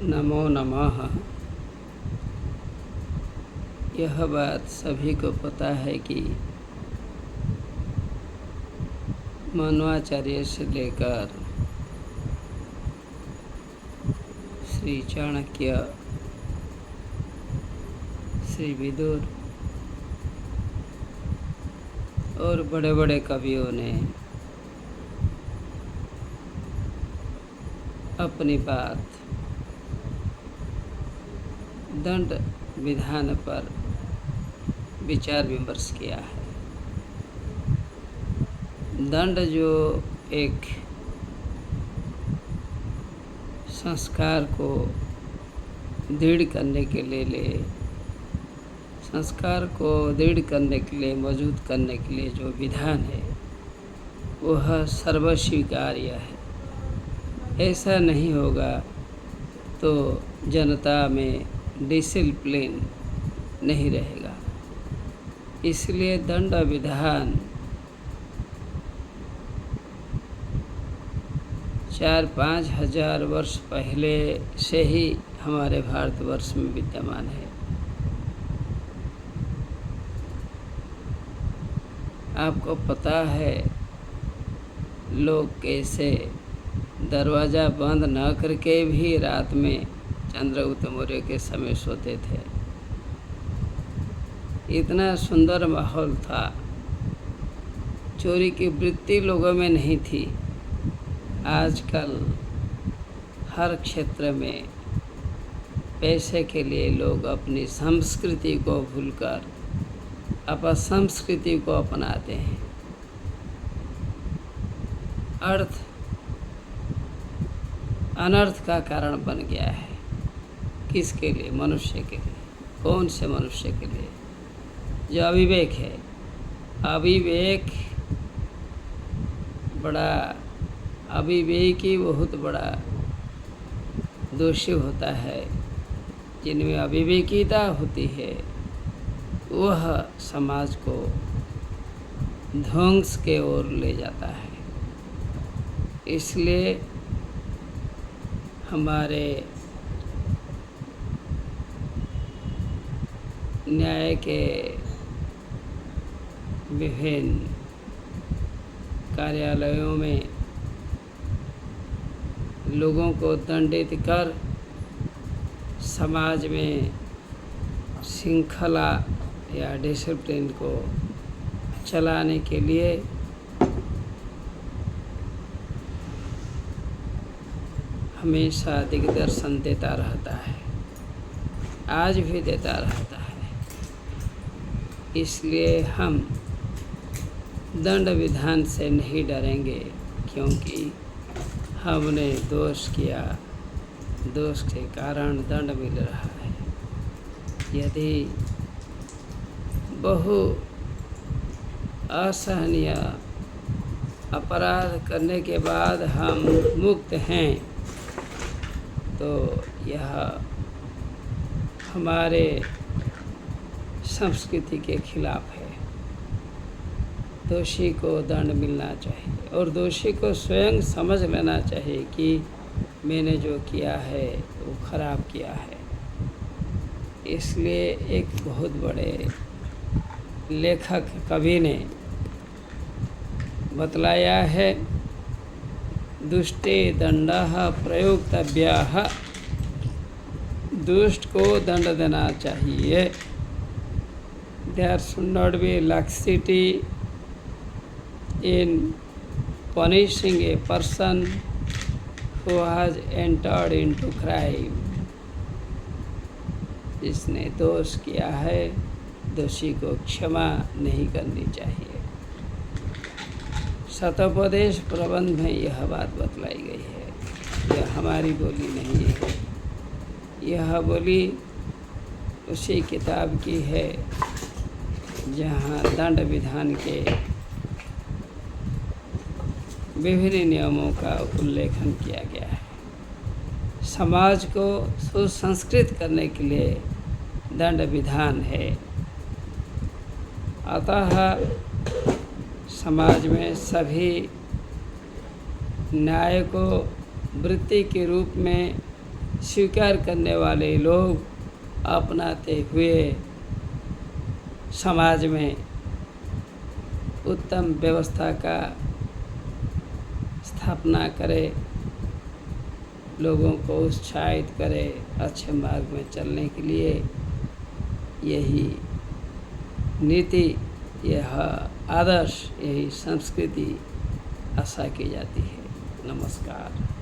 नमो नमः। यह बात सभी को पता है कि मन्वाचार्य से लेकर श्री चाणक्य, श्री विदुर और बड़े बड़े कवियों ने अपनी बात दंड विधान पर विचार विमर्श किया है। दंड जो एक संस्कार को दृढ़ करने के लिए संस्कार को दृढ़ करने के लिए, मजबूत करने के लिए जो विधान है वह सर्वस्वीकार्य है। ऐसा नहीं होगा तो जनता में डिसिप्लिन नहीं रहेगा। इसलिए दंड विधान 4-5 हजार वर्ष पहले से ही हमारे भारतवर्ष में विद्यमान है। आपको पता है लोग कैसे दरवाज़ा बंद न करके भी रात में चंद्रगुप्त मौर्य के समय सोते थे। इतना सुंदर माहौल था, चोरी की वृत्ति लोगों में नहीं थी। आजकल हर क्षेत्र में पैसे के लिए लोग अपनी संस्कृति को भूलकर अपसंस्कृति को अपनाते हैं। अर्थ अनर्थ का कारण बन गया है। किसके लिए? मनुष्य के लिए। कौन से मनुष्य के लिए? जो अविवेक है। अविवेक अविवेकी बहुत बड़ा दोषी होता है। जिनमें अविवेकिता होती है वह समाज को ध्वंस के ओर ले जाता है। इसलिए हमारे न्याय के विभिन्न कार्यालयों में लोगों को दंडित कर समाज में श्रृंखला या डिसिप्लिन को चलाने के लिए हमेशा दिग्दर्शन देता रहता है, आज भी देता रहता है। इसलिए हम दंड विधान से नहीं डरेंगे, क्योंकि हमने दोष किया, दोष के कारण दंड मिल रहा है। यदि बहु असहनीय अपराध करने के बाद हम मुक्त हैं तो यह हमारे संस्कृति के खिलाफ है। दोषी को दंड मिलना चाहिए और दोषी को स्वयं समझ लेना चाहिए कि मैंने जो किया है वो खराब किया है। इसलिए एक बहुत बड़े लेखक कवि ने बतलाया है, दुष्टे दंडः प्रयोक्तव्यः। दुष्ट को दंड देना चाहिए। There should not be laxity in punishing a person who has entered into crime. जिसने दोष किया है दोषी को क्षमा नहीं करनी चाहिए। शतोपदेश प्रबंध में यह बात बतलाई गई है। यह हमारी बोली नहीं है, यह बोली उसी किताब की है जहाँ दंड विधान के विभिन्न नियमों का उल्लेखन किया गया है। समाज को सुसंस्कृत करने के लिए दंड विधान है। अतः समाज में सभी न्याय को वृत्ति के रूप में स्वीकार करने वाले लोग अपनाते हुए समाज में उत्तम व्यवस्था का स्थापना करे, लोगों को उत्साहित करे अच्छे मार्ग में चलने के लिए। यही नीति, यह आदर्श, यही संस्कृति आशा की जाती है। नमस्कार।